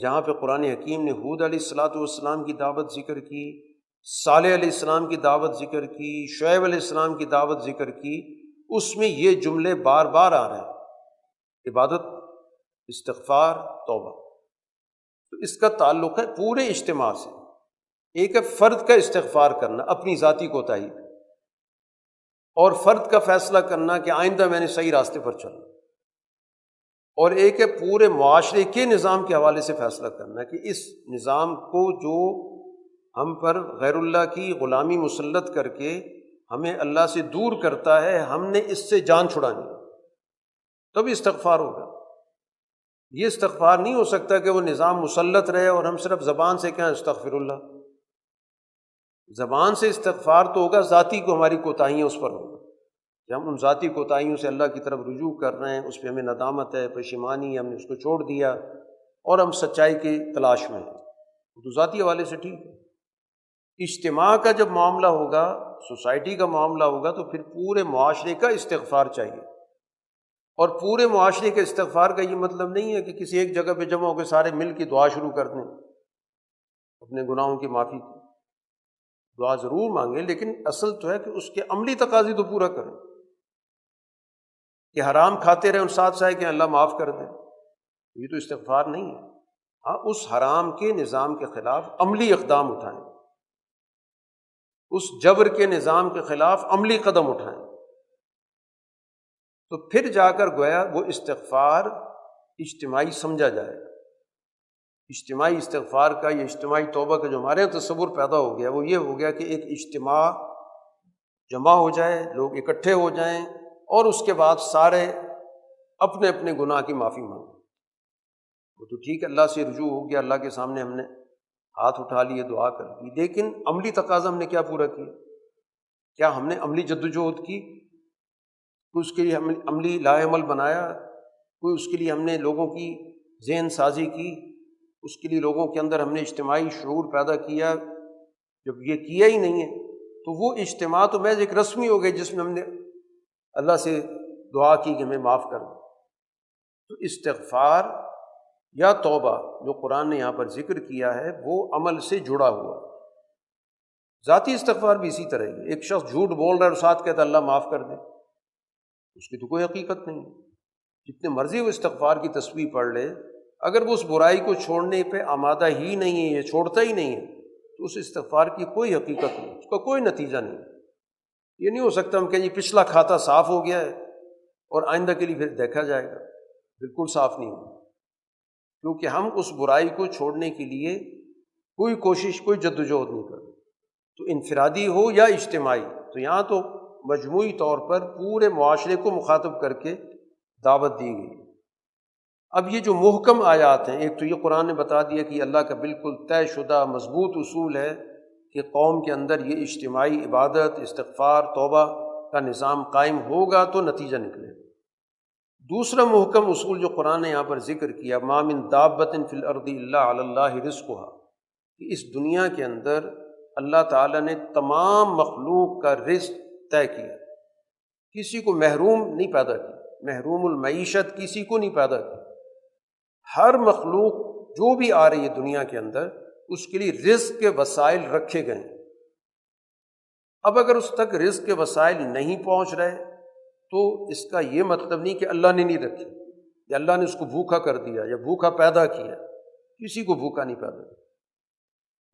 جہاں پہ قرآن حکیم نے حود علیہ الصلاۃ والسلام کی دعوت ذکر کی، صالح علیہ السلام کی دعوت ذکر کی، شعیب علیہ السلام کی دعوت ذکر کی، اس میں یہ جملے بار بار آ رہے ہیں: عبادت، استغفار، توبہ۔ تو اس کا تعلق ہے پورے اجتماع سے۔ ایک ہے فرد کا استغفار کرنا اپنی ذاتی کوتاہی پہ، اور فرد کا فیصلہ کرنا کہ آئندہ میں نے صحیح راستے پر چلنا، اور ایک ہے پورے معاشرے کے نظام کے حوالے سے فیصلہ کرنا کہ اس نظام کو جو ہم پر غیر اللہ کی غلامی مسلط کر کے ہمیں اللہ سے دور کرتا ہے، ہم نے اس سے جان چھڑانی، تب استغفار ہوگا۔ یہ استغفار نہیں ہو سکتا کہ وہ نظام مسلط رہے اور ہم صرف زبان سے کہیں استغفر اللہ۔ زبان سے استغفار تو ہوگا، ذاتی کو ہماری کوتاہیاں اس پر ہوگا کہ ہم ان ذاتی کوتاہیوں سے اللہ کی طرف رجوع کر رہے ہیں، اس پہ ہمیں ندامت ہے، پشیمانی ہے، ہم نے اس کو چھوڑ دیا اور ہم سچائی کی تلاش میں ہیں، تو ذاتی حوالے سے ٹھیک ہے۔ اجتماع کا جب معاملہ ہوگا، سوسائٹی کا معاملہ ہوگا، تو پھر پورے معاشرے کا استغفار چاہیے۔ اور پورے معاشرے کے استغفار کا یہ مطلب نہیں ہے کہ کسی ایک جگہ پہ جمع ہو کے سارے مل کے دعا شروع کر دیں اپنے گناہوں کی معافی کی۔ دعا ضرور مانگیں، لیکن اصل تو ہے کہ اس کے عملی تقاضے تو پورا کریں، کہ حرام کھاتے رہے ان ساتھ سائے کہ اللہ معاف کر دے، یہ تو استغفار نہیں ہے۔ ہاں، اس حرام کے نظام کے خلاف عملی اقدام اٹھائیں، اس جبر کے نظام کے خلاف عملی قدم اٹھائیں، تو پھر جا کر گویا وہ استغفار اجتماعی سمجھا جائے گا۔ اجتماعی استغفار کا یا اجتماعی توبہ کا جو ہمارے یہاں تصور پیدا ہو گیا وہ یہ ہو گیا کہ ایک اجتماع جمع ہو جائے، لوگ اکٹھے ہو جائیں اور اس کے بعد سارے اپنے اپنے گناہ کی معافی مانگیں۔ وہ تو ٹھیک ہے، اللہ سے رجوع ہو گیا، اللہ کے سامنے ہم نے ہاتھ اٹھا لیے، دعا کر دی، لیکن عملی تقاضا ہم نے کیا پورا کیا؟ کیا ہم نے عملی جدوجہد کی؟ کوئی اس کے لیے عملی لاہ عمل بنایا؟ کوئی اس کے لیے ہم نے لوگوں کی ذہن سازی کی؟ اس کے لیے لوگوں کے اندر ہم نے اجتماعی شعور پیدا کیا؟ جب یہ کیا ہی نہیں ہے تو وہ اجتماع تو محض ایک رسمی ہو گئی جس میں ہم نے اللہ سے دعا کی کہ ہمیں معاف کر دیں۔ تو استغفار یا توبہ جو قرآن نے یہاں پر ذکر کیا ہے وہ عمل سے جڑا ہوا ہے۔ ذاتی استغفار بھی اسی طرح ہے، ایک شخص جھوٹ بول رہا ہے اور ساتھ کہتا ہے اللہ معاف کر دے، اس کی تو کوئی حقیقت نہیں ہے، جتنے مرضی وہ استغفار کی تسبیح پڑھ لے، اگر وہ اس برائی کو چھوڑنے پہ آمادہ ہی نہیں ہے، یہ چھوڑتا ہی نہیں ہے، تو اس استغفار کی کوئی حقیقت نہیں، اس کا کوئی نتیجہ نہیں۔ یہ نہیں ہو سکتا ہم کہیں پچھلا کھاتا صاف ہو گیا ہے اور آئندہ کے لیے پھر دیکھا جائے گا، بالکل صاف نہیں ہوگا، کیونکہ ہم اس برائی کو چھوڑنے کے لیے کوئی کوشش، کوئی جدوجہد نہیں کرتے، تو انفرادی ہو یا اجتماعی۔ تو یہاں تو مجموعی طور پر پورے معاشرے کو مخاطب کر کے دعوت دی گئی۔ اب یہ جو محکم آیات ہیں، ایک تو یہ قرآن نے بتا دیا کہ اللہ کا بالکل طے شدہ مضبوط اصول ہے کہ قوم کے اندر یہ اجتماعی عبادت، استغفار، توبہ کا نظام قائم ہوگا تو نتیجہ نکلے۔ دوسرا محکم اصول جو قرآن نے یہاں پر ذکر کیا، ما من دابۃ فی الارض الا علی اللہ رزقها، کہ اس دنیا کے اندر اللہ تعالیٰ نے تمام مخلوق کا رزق طے کیا، کسی کو محروم نہیں پیدا کیا، محروم المعیشت کسی کو نہیں پیدا کیا۔ ہر مخلوق جو بھی آ رہی ہے دنیا کے اندر اس کے لیے رزق کے وسائل رکھے گئے ہیں۔ اب اگر اس تک رزق کے وسائل نہیں پہنچ رہے تو اس کا یہ مطلب نہیں کہ اللہ نے نہیں رکھی یا اللہ نے اس کو بھوکا کر دیا یا بھوکا پیدا کیا، کسی کو بھوکا نہیں پیدا کیا۔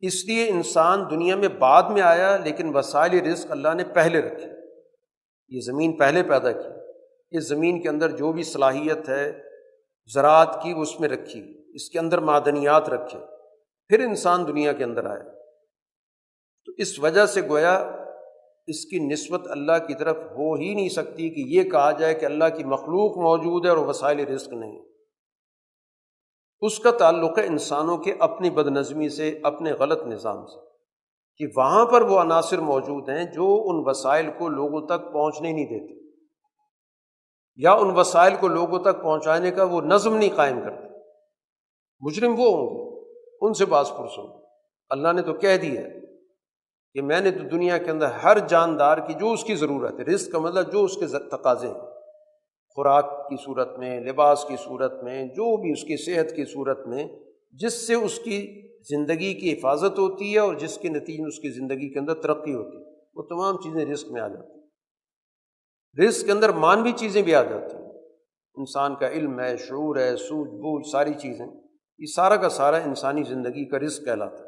اس لیے انسان دنیا میں بعد میں آیا، لیکن وسائل رزق اللہ نے پہلے رکھے۔ یہ زمین پہلے پیدا کی، اس زمین کے اندر جو بھی صلاحیت ہے زراعت کی وہ اس میں رکھی، اس کے اندر معدنیات رکھے، پھر انسان دنیا کے اندر آیا۔ تو اس وجہ سے گویا اس کی نسبت اللہ کی طرف ہو ہی نہیں سکتی کہ یہ کہا جائے کہ اللہ کی مخلوق موجود ہے اور وسائل رزق نہیں۔ اس کا تعلق ہے انسانوں کے اپنی بدنظمی سے، اپنے غلط نظام سے، کہ وہاں پر وہ عناصر موجود ہیں جو ان وسائل کو لوگوں تک پہنچنے نہیں دیتے، یا ان وسائل کو لوگوں تک پہنچانے کا وہ نظم نہیں قائم کرتے۔ مجرم وہ ہوں گے، ان سے باز پرس ہوں گے۔ اللہ نے تو کہہ دیا ہے کہ میں نے تو دنیا کے اندر ہر جاندار کی جو اس کی ضرورت ہے، رزق کا مطلب جو اس کے تقاضے ہیں، خوراک کی صورت میں، لباس کی صورت میں، جو بھی اس کی صحت کی صورت میں، جس سے اس کی زندگی کی حفاظت ہوتی ہے اور جس کے نتیجے میں اس کی زندگی کے اندر ترقی ہوتی ہے، وہ تمام چیزیں رزق میں آ جاتی ہیں۔ رزق کے اندر مانوی چیزیں بھی آ جاتی ہیں، انسان کا علم ہے، شعور ہے، سوجھ بوجھ، ساری چیزیں، یہ سارا کا سارا انسانی زندگی کا رزق کہلاتا ہے۔